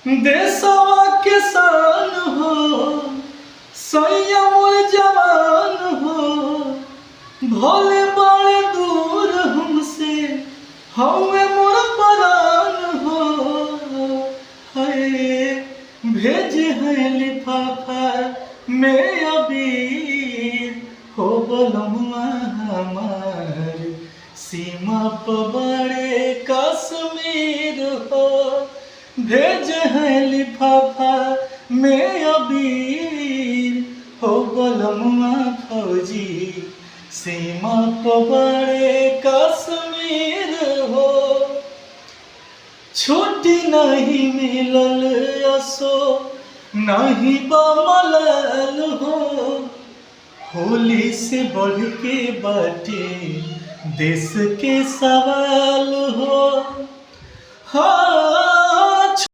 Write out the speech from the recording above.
देशवा के शान हो संयम जवान हो, भोले बड़े दूर हमसे हमें मोर परान हो। है भेजे हैं लिफाफा में अबीर हो बलमुआ हमार सीमा पर बड़े कश्मीर हो। भेजे हैं लिफाफा में अबीर हो बलमुआ फौजी सीमा पर बड़े कश्मीर हो। छुट्टी नहीं मिलल असो नहीं बमलल हो, होली से बढ़ के बाटे देश के सवाल हो। हाँ